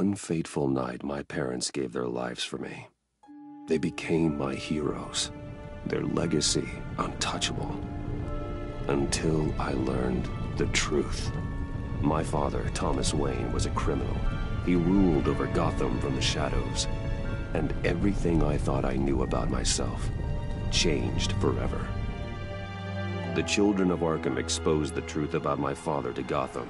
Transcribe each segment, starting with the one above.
one fateful night, my parents gave their lives for me. They became my heroes, their legacy untouchable. Until I learned the truth. My father, Thomas Wayne, was a criminal. He ruled over Gotham from the shadows. And everything I thought I knew about myself changed forever. The children of Arkham exposed the truth about my father to Gotham.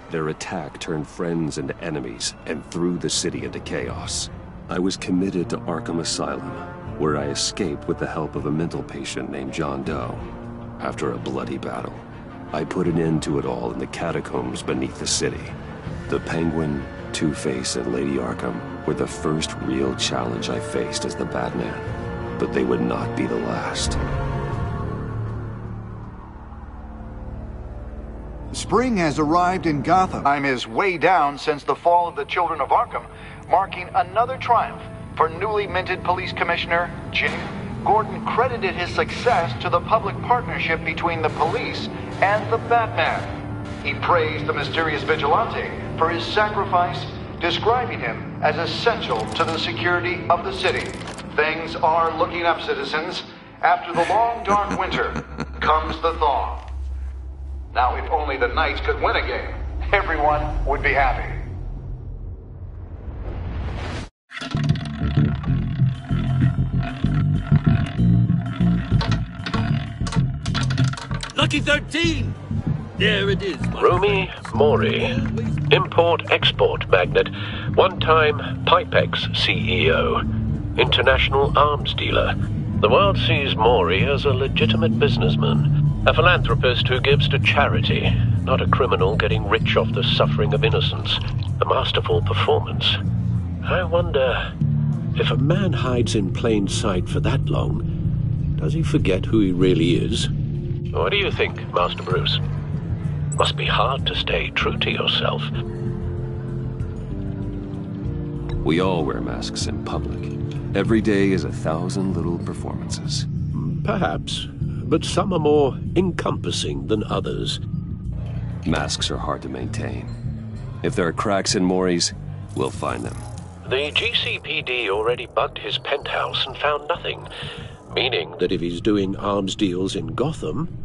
Their attack turned friends into enemies and threw the city into chaos. I was committed to Arkham Asylum, where I escaped with the help of a mental patient named John Doe. After a bloody battle, I put an end to it all in the catacombs beneath the city. The Penguin, Two-Face, and Lady Arkham were the first real challenge I faced as the Batman, but they would not be the last. Spring has arrived in Gotham. Time is way down since the fall of the Children of Arkham, marking another triumph for newly minted police commissioner Jim. Gordon credited his success to the public partnership between the police and the Batman. He praised the mysterious vigilante for his sacrifice, describing him as essential to the security of the city. Things are looking up, citizens. After the long, dark winter comes the thaw. Now, if only the Knights could win a game, everyone would be happy. Lucky 13! There it is. Rumi Mori, import-export magnate, one-time Pipex CEO, international arms dealer. The world sees Mori as a legitimate businessman, a philanthropist who gives to charity, not a criminal getting rich off the suffering of innocence. A masterful performance. I wonder, if a man hides in plain sight for that long, does he forget who he really is? What do you think, Master Bruce? Must be hard to stay true to yourself. We all wear masks in public. Every day is 1,000 little performances. Perhaps, but some are more encompassing than others. Masks are hard to maintain. If there are cracks in Mori's, we'll find them. The GCPD already bugged his penthouse and found nothing, meaning that if he's doing arms deals in Gotham...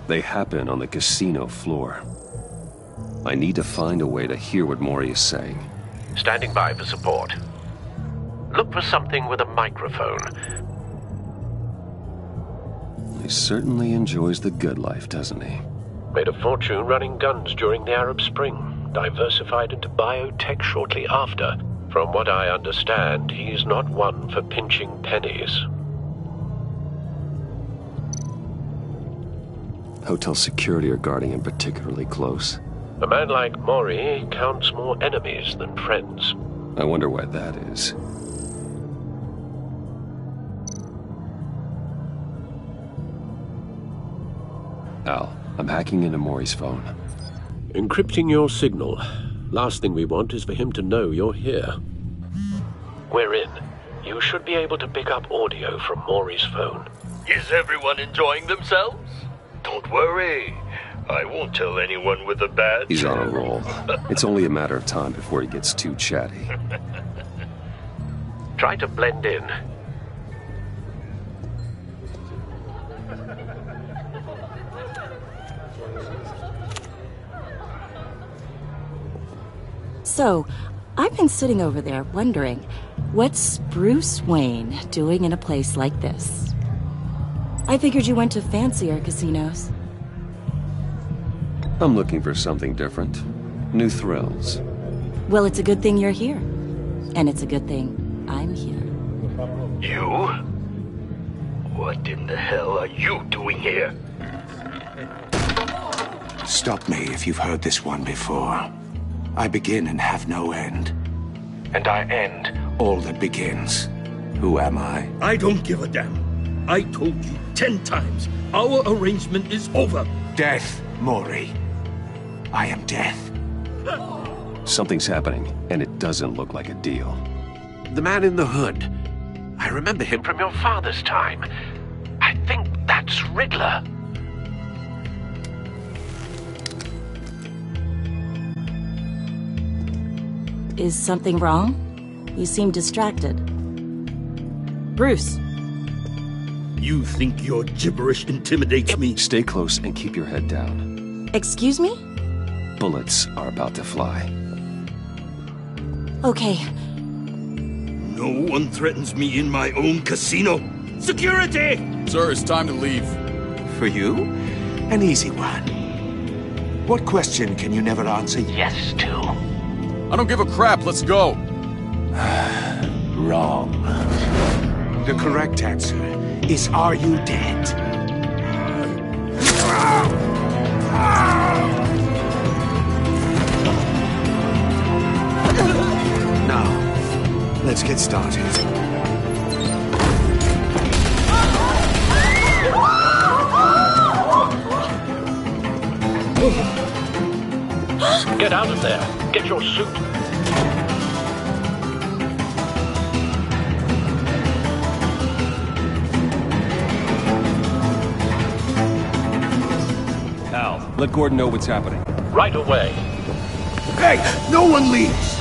They happen on the casino floor. I need to find a way to hear what Mori is saying. Standing by for support. Look for something with a microphone. He certainly enjoys the good life, doesn't he? Made a fortune running guns during the Arab Spring. Diversified into biotech shortly after. From what I understand, he's not one for pinching pennies. Hotel security are guarding him particularly close. A man like Mori counts more enemies than friends. I wonder why that is. Al, I'm hacking into Mori's phone. Encrypting your signal. Last thing we want is for him to know you're here. We're in. You should be able to pick up audio from Mori's phone. Is everyone enjoying themselves? Don't worry. I won't tell anyone with a badge. He's on a roll. It's only a matter of time before he gets too chatty. Try to blend in. So, I've been sitting over there wondering, what's Bruce Wayne doing in a place like this? I figured you went to fancier casinos. I'm looking for something different. New thrills. Well, it's a good thing you're here. And it's a good thing I'm here. You? What in the hell are you doing here? Stop me if you've heard this one before. I begin and have no end. And I end all that begins. Who am I? I don't give a damn. I told you 10 times. Our arrangement is over. Death, Mori. I am death. Something's happening, and it doesn't look like a deal. The man in the hood. I remember him from your father's time. I think that's Riddler. Is something wrong? You seem distracted. Bruce. You think your gibberish intimidates me? Stay close and keep your head down. Excuse me? Bullets are about to fly. Okay. No one threatens me in my own casino. Security! Sir, it's time to leave. For you? An easy one. What question can you never answer yes to? I don't give a crap, let's go. Wrong. The correct answer is, are you dead? Now, let's get started. Get out of there. Get your suit. Al, let Gordon know what's happening. Right away. Hey, no one leaves!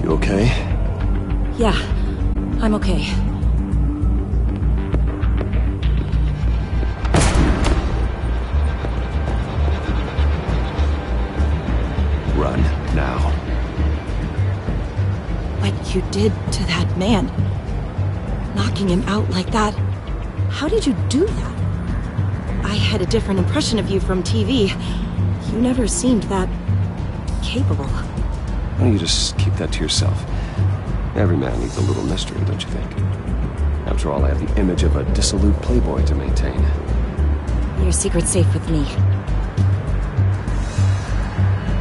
You okay? Yeah, I'm okay. Run, now. What you did to that man, knocking him out like that, how did you do that? I had a different impression of you from TV. You never seemed that capable. Why don't you just keep that to yourself? Every man needs a little mystery, don't you think? After all, I have the image of a dissolute playboy to maintain. Your secret's safe with me.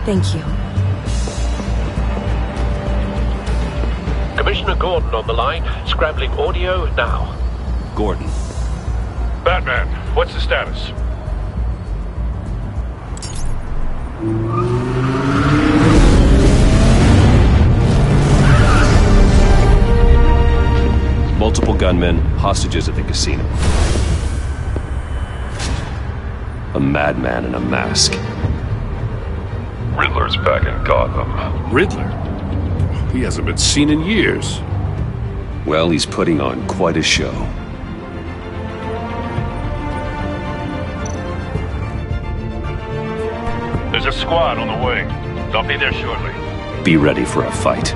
Thank you. Commissioner Gordon on the line. Scrambling audio now. Gordon. Batman, what's the status? Multiple gunmen, hostages at the casino. A madman in a mask. Riddler's back in Gotham. Riddler? He hasn't been seen in years. Well, he's putting on quite a show. There's a squad on the way. They'll be there shortly. Be ready for a fight.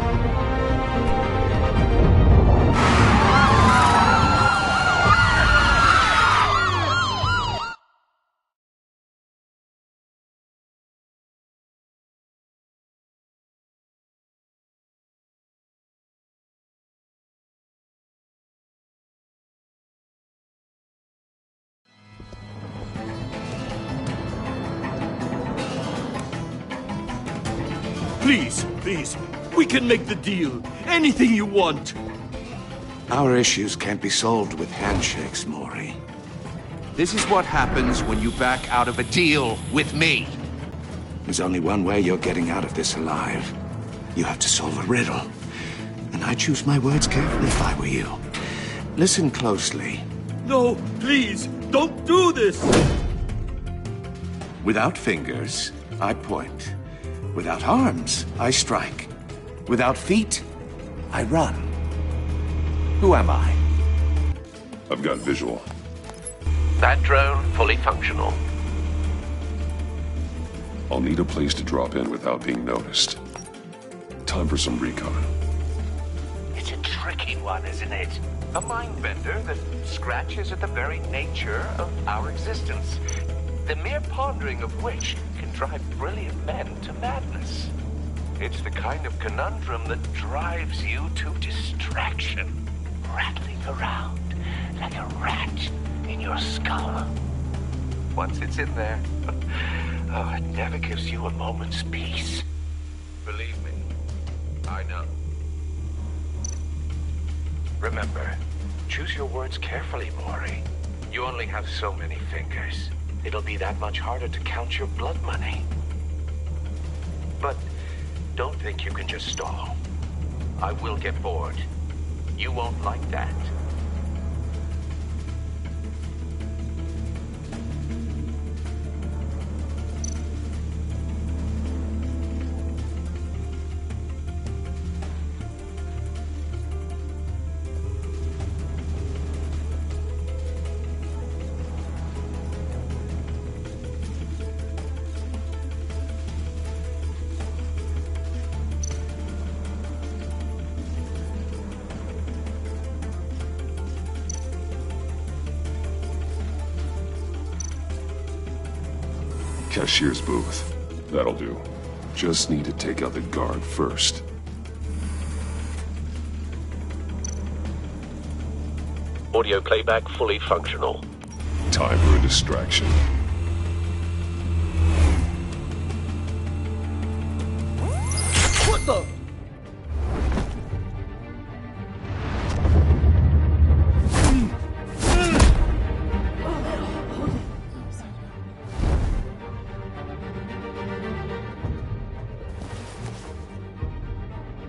Please, we can make the deal. Anything you want. Our issues can't be solved with handshakes, Maury. This is what happens when you back out of a deal with me. There's only one way you're getting out of this alive. You have to solve a riddle. And I choose my words carefully if I were you. Listen closely. No, please, don't do this! Without fingers, I point. Without arms, I strike. Without feet, I run. Who am I? I've got visual. That drone fully functional. I'll need a place to drop in without being noticed. Time for some recon. It's a tricky one, isn't it? A mind bender that scratches at the very nature of our existence. The mere pondering of which can drive brilliant men to madness. It's the kind of conundrum that drives you to distraction, rattling around like a rat in your skull. Once it's in there, oh, it never gives you a moment's peace. Believe me, I know. Remember, choose your words carefully, Maury. You only have so many fingers. It'll be that much harder to count your blood money. But don't think you can just stall. I will get bored. You won't like that. Cashier's booth. That'll do. Just need to take out the guard first. Audio playback fully functional. Time for a distraction. What the?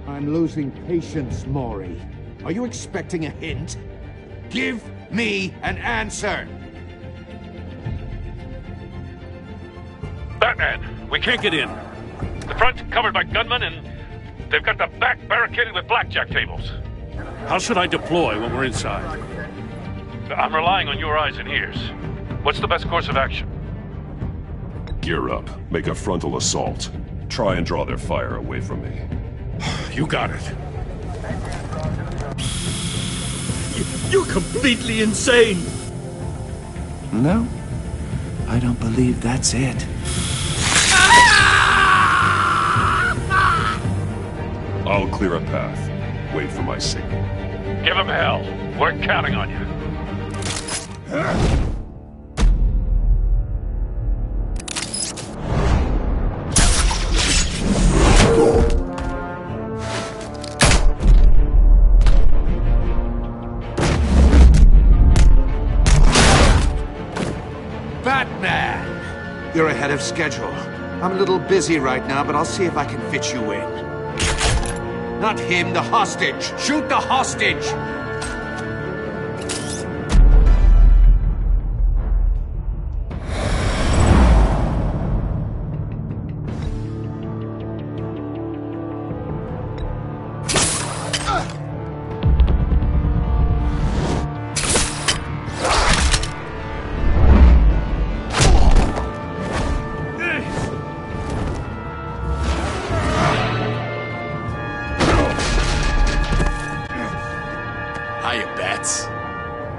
I'm losing patience, Maury. Are you expecting a hint? Give me an answer! Batman, we can't get in. The front covered by gunmen, and they've got the back barricaded with blackjack tables. How should I deploy when we're inside? I'm relying on your eyes and ears. What's the best course of action? Gear up. Make a frontal assault. Try and draw their fire away from me. You got it. You're completely insane! No, I don't believe that's it. I'll clear a path. Wait for my signal. Give him hell. We're counting on you. Batman! You're ahead of schedule. I'm a little busy right now, but I'll see if I can fit you in. Not him, the hostage! Shoot the hostage!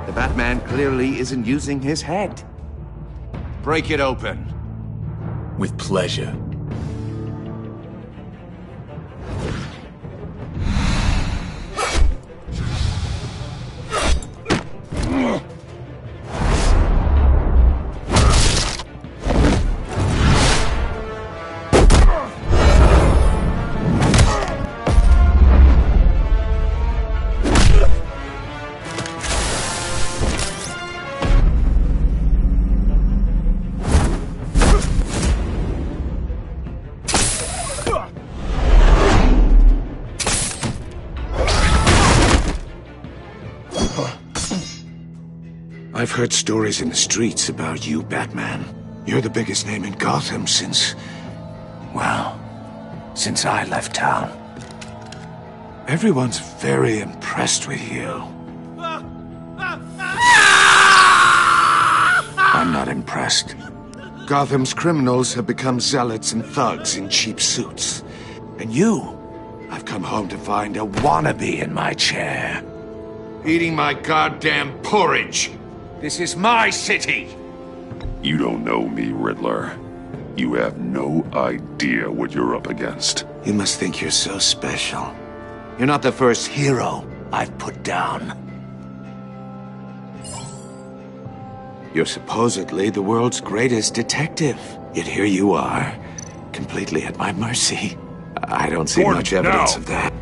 The Batman clearly isn't using his head. Break it open. With pleasure. I've heard stories in the streets about you, Batman. You're the biggest name in Gotham since... well, since I left town. Everyone's very impressed with you. I'm not impressed. Gotham's criminals have become zealots and thugs in cheap suits. And you, I've come home to find a wannabe in my chair. Eating my goddamn porridge. This is my city! You don't know me, Riddler. You have no idea what you're up against. You must think you're so special. You're not the first hero I've put down. You're supposedly the world's greatest detective. Yet here you are, completely at my mercy. I don't see much evidence of that.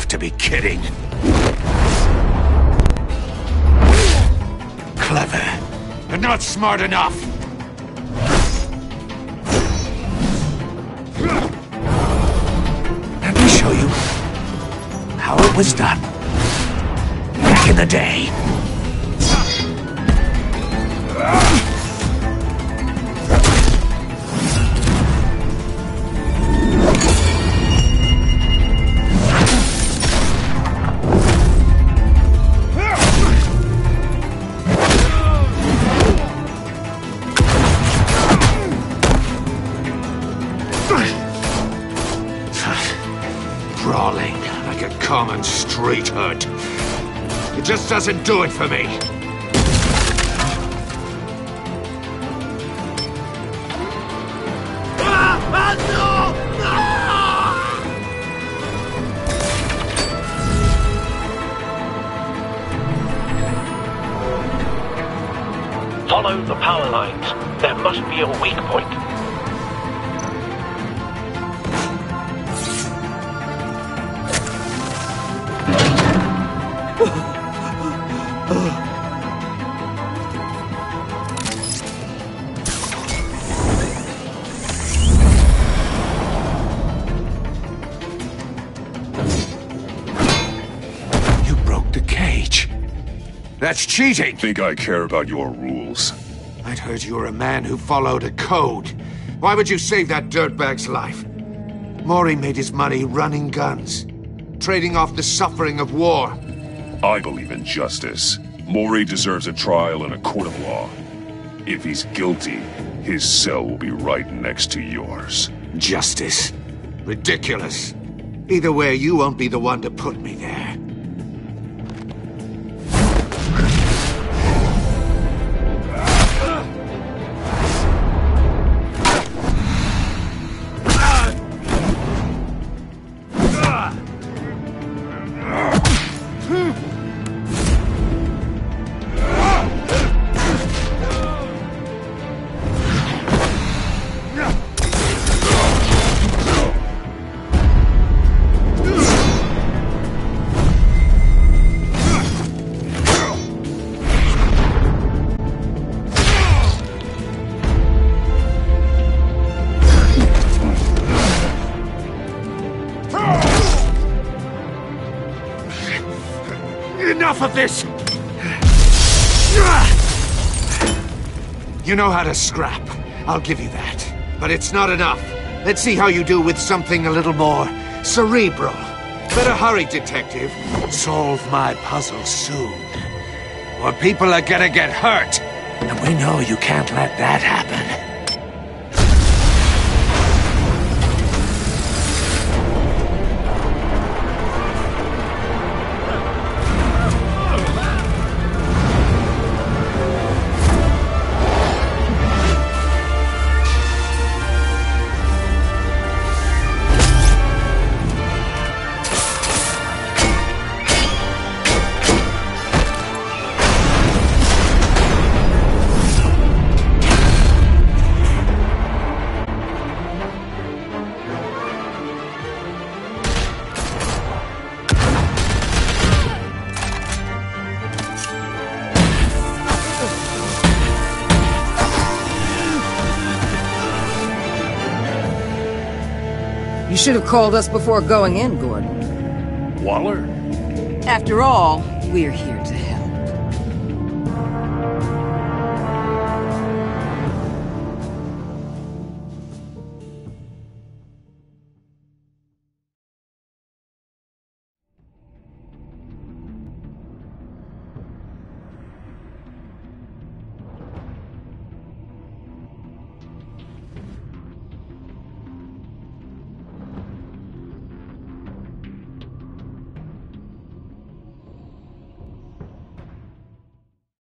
To be kidding. Clever. You're not smart enough! Let me show you how it was done back in the day. Brawling like a common street hood. It just doesn't do it for me. Follow the power lines. There must be a weak point. You broke the cage. That's cheating! Think I care about your rules? I'd heard you were a man who followed a code. Why would you save that dirtbag's life? Mori made his money running guns, trading off the suffering of war. I believe in justice. Mori deserves a trial in a court of law. If he's guilty, his cell will be right next to yours. Justice? Ridiculous. Either way, you won't be the one to put me there. Enough of this! You know how to scrap. I'll give you that. But it's not enough. Let's see how you do with something a little more cerebral. Better hurry, detective. Solve my puzzle soon. Or people are gonna get hurt. And we know you can't let that happen. You should have called us before going in, Gordon. Waller? After all, we're here to